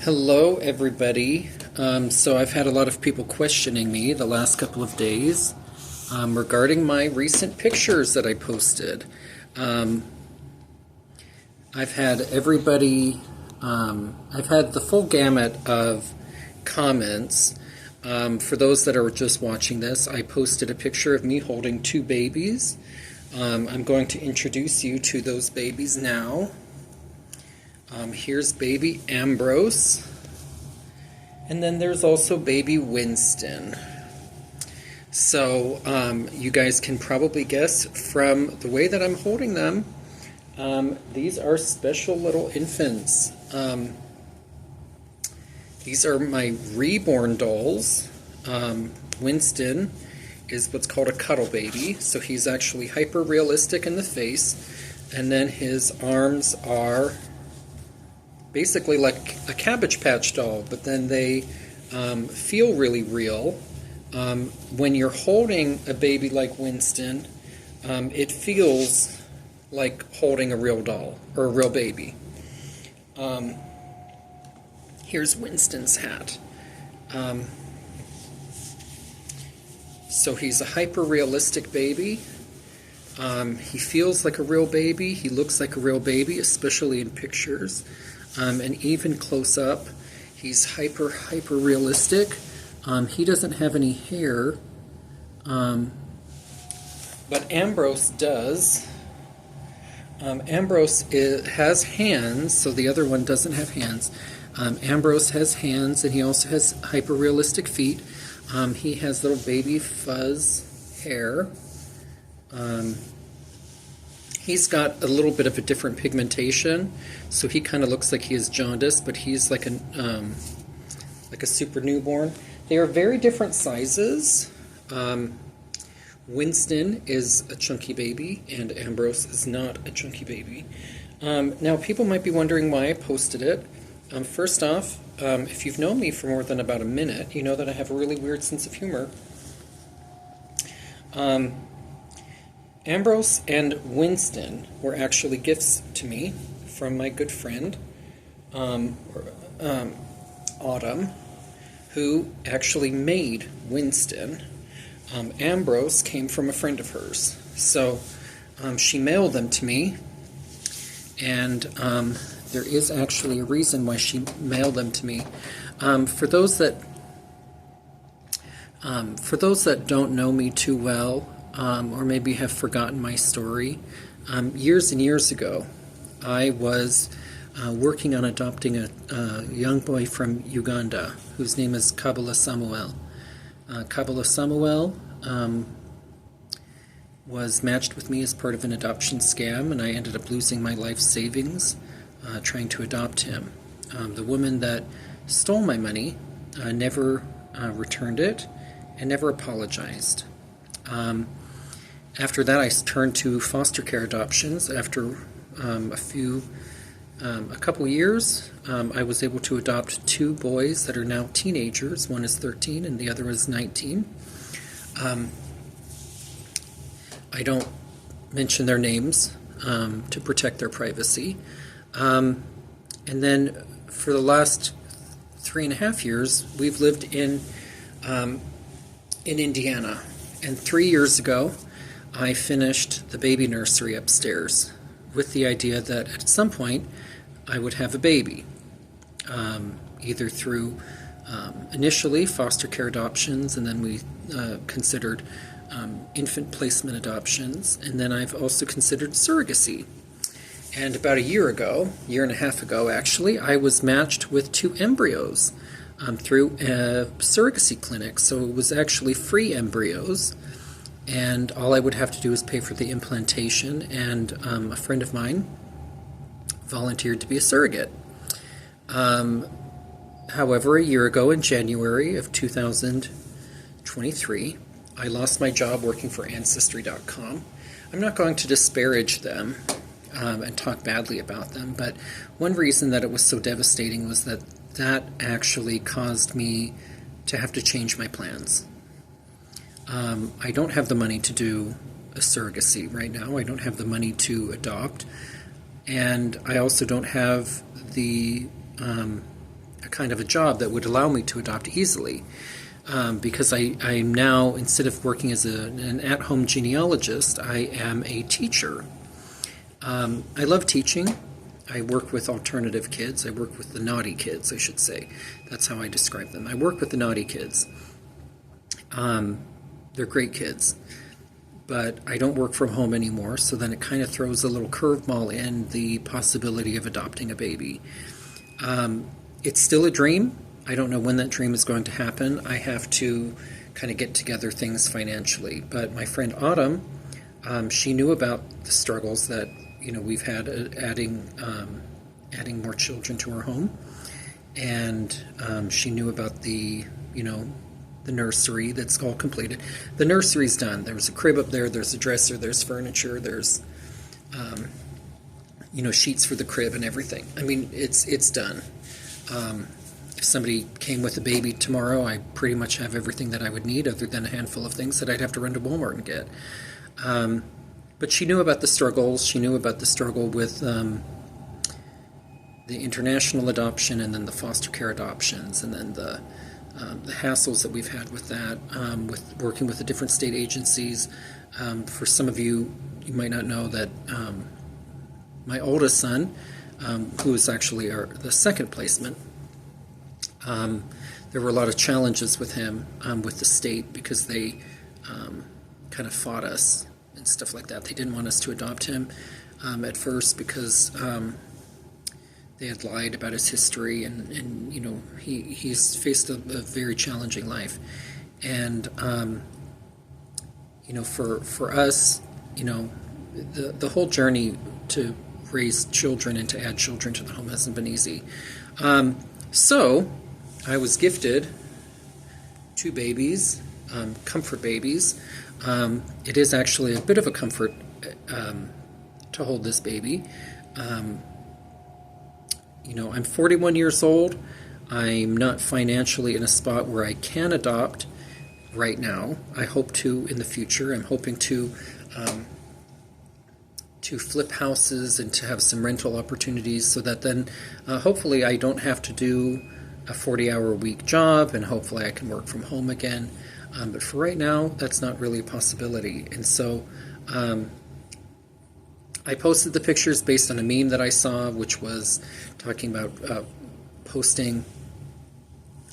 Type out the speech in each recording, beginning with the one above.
Hello, everybody. So I've had a lot of people questioning me the last couple of days regarding my recent pictures that I posted. Um, I've had everybody, I've had the full gamut of comments. For those that are just watching this, I posted a picture of me holding two babies. I'm going to introduce you to those babies now. Here's baby Ambrose, and then there's also baby Winston. So you guys can probably guess from the way that I'm holding them, these are special little infants. These are my reborn dolls. Winston is what's called a cuddle baby, so he's actually hyper realistic in the face, and then his arms are basically like a Cabbage Patch doll, but then they feel really real. When you're holding a baby like Winston, it feels like holding a real doll or a real baby. Here's Winston's hat. So he's a hyper-realistic baby. He feels like a real baby. He looks like a real baby, especially in pictures. And even close up, he's hyper realistic. He doesn't have any hair, but Ambrose does. Ambrose has hands, so the other one doesn't have hands. Ambrose has hands, and he also has hyper realistic feet. He has little baby fuzz hair. He's got a little bit of a different pigmentation, so he kind of looks like he is jaundiced, but he's like a super newborn. They are very different sizes. Winston is a chunky baby, and Ambrose is not a chunky baby. Now, people might be wondering why I posted it. First off, if you've known me for more than about a minute, you know that I have a really weird sense of humor. Ambrose and Winston were actually gifts to me from my good friend, Autumn, who actually made Winston. Ambrose came from a friend of hers. So she mailed them to me, and there is actually a reason why she mailed them to me. For those that don't know me too well, or maybe have forgotten my story, years and years ago, I was working on adopting a young boy from Uganda whose name is Kabula Samuel. Kabula Samuel was matched with me as part of an adoption scam, and I ended up losing my life savings trying to adopt him. The woman that stole my money never returned it and never apologized. After that, I turned to foster care adoptions. After a couple years, I was able to adopt two boys that are now teenagers. One is 13 and the other is 19. I don't mention their names to protect their privacy. And then for the last 3.5 years, we've lived in Indiana. And 3 years ago, I finished the baby nursery upstairs with the idea that at some point I would have a baby, either through initially foster care adoptions, and then we considered infant placement adoptions, and then I've also considered surrogacy. And about a year and a half ago actually, I was matched with two embryos through a surrogacy clinic. So it was actually free embryos, and all I would have to do is pay for the implantation, and a friend of mine volunteered to be a surrogate. However, a year ago in January of 2023, I lost my job working for Ancestry.com. I'm not going to disparage them and talk badly about them, but one reason that it was so devastating was that actually caused me to have to change my plans. I don't have the money to do a surrogacy right now. I don't have the money to adopt, and I also don't have the a kind of a job that would allow me to adopt easily. Because I'm now, instead of working as an at-home genealogist, I am a teacher. I love teaching. I work with alternative kids. I work with the naughty kids, I should say. That's how I describe them. I work with the naughty kids. They're great kids. But I don't work from home anymore, so then it kind of throws a little curveball in the possibility of adopting a baby. It's still a dream. I don't know when that dream is going to happen. I have to kind of get together things financially. But my friend Autumn, she knew about the struggles that we've had adding more children to our home, and she knew about the nursery that's all completed. The nursery's done. There's a crib up there. There's a dresser. There's furniture. There's sheets for the crib and everything. I mean, it's done. If somebody came with a baby tomorrow, I pretty much have everything that I would need, other than a handful of things that I'd have to run to Walmart and get. But she knew about the struggles. She knew about the struggle with the international adoption, and then the foster care adoptions, and then the hassles that we've had with that, with working with the different state agencies. For some of you, you might not know that my oldest son, who is actually the second placement, there were a lot of challenges with him, with the state, because they kind of fought us and stuff like that. They didn't want us to adopt him at first because they had lied about his history, and he's faced a very challenging life. And for us, the whole journey to raise children and to add children to the home hasn't been easy. So I was gifted 2 babies, comfort babies. It is actually a bit of a comfort to hold this baby. I'm 41 years old. I'm not financially in a spot where I can adopt right now. I hope to in the future. I'm hoping to flip houses and to have some rental opportunities, so that then hopefully I don't have to do a 40-hour-a-week job, and hopefully I can work from home again. But for right now, that's not really a possibility. And so I posted the pictures based on a meme that I saw, which was talking about posting,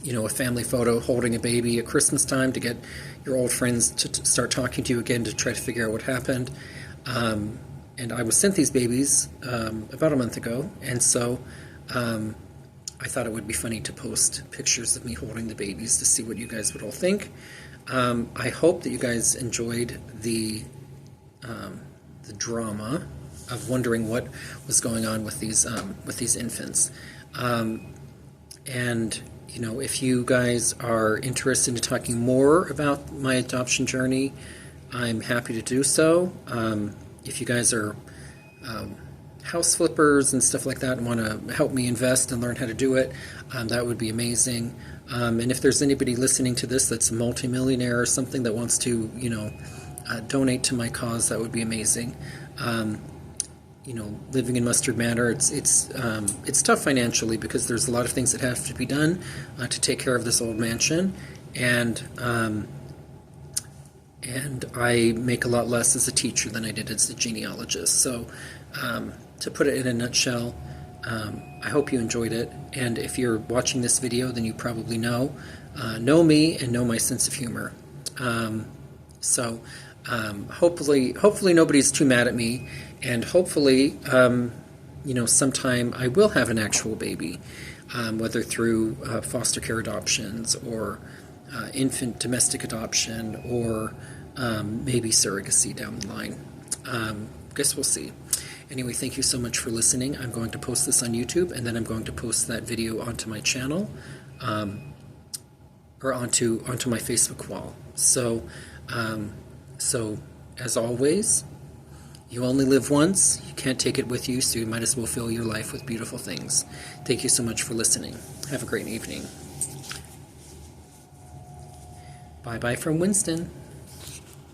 a family photo holding a baby at Christmas time to get your old friends to start talking to you again, to try to figure out what happened. And I was sent these babies about a month ago, and so I thought it would be funny to post pictures of me holding the babies to see what you guys would all think. I hope that you guys enjoyed the drama of wondering what was going on with these infants. And if you guys are interested in talking more about my adoption journey, I'm happy to do so. If you guys are house flippers and stuff like that and want to help me invest and learn how to do it, that would be amazing. And if there's anybody listening to this that's a multimillionaire or something that wants to, donate to my cause, that would be amazing. Living in Mustard Manor, it's tough financially, because there's a lot of things that have to be done to take care of this old mansion, and I make a lot less as a teacher than I did as a genealogist. So to put it in a nutshell, I hope you enjoyed it, and if you're watching this video, then you probably know me and know my sense of humor. Hopefully nobody's too mad at me, and hopefully sometime I will have an actual baby, whether through foster care adoptions, or infant domestic adoption, or maybe surrogacy down the line. Guess we'll see. Anyway, thank you so much for listening. I'm going to post this on YouTube, and then I'm going to post that video onto my channel, or onto my Facebook wall. So as always, you only live once. You can't take it with you, so you might as well fill your life with beautiful things. Thank you so much for listening. Have a great evening. Bye-bye from Winston.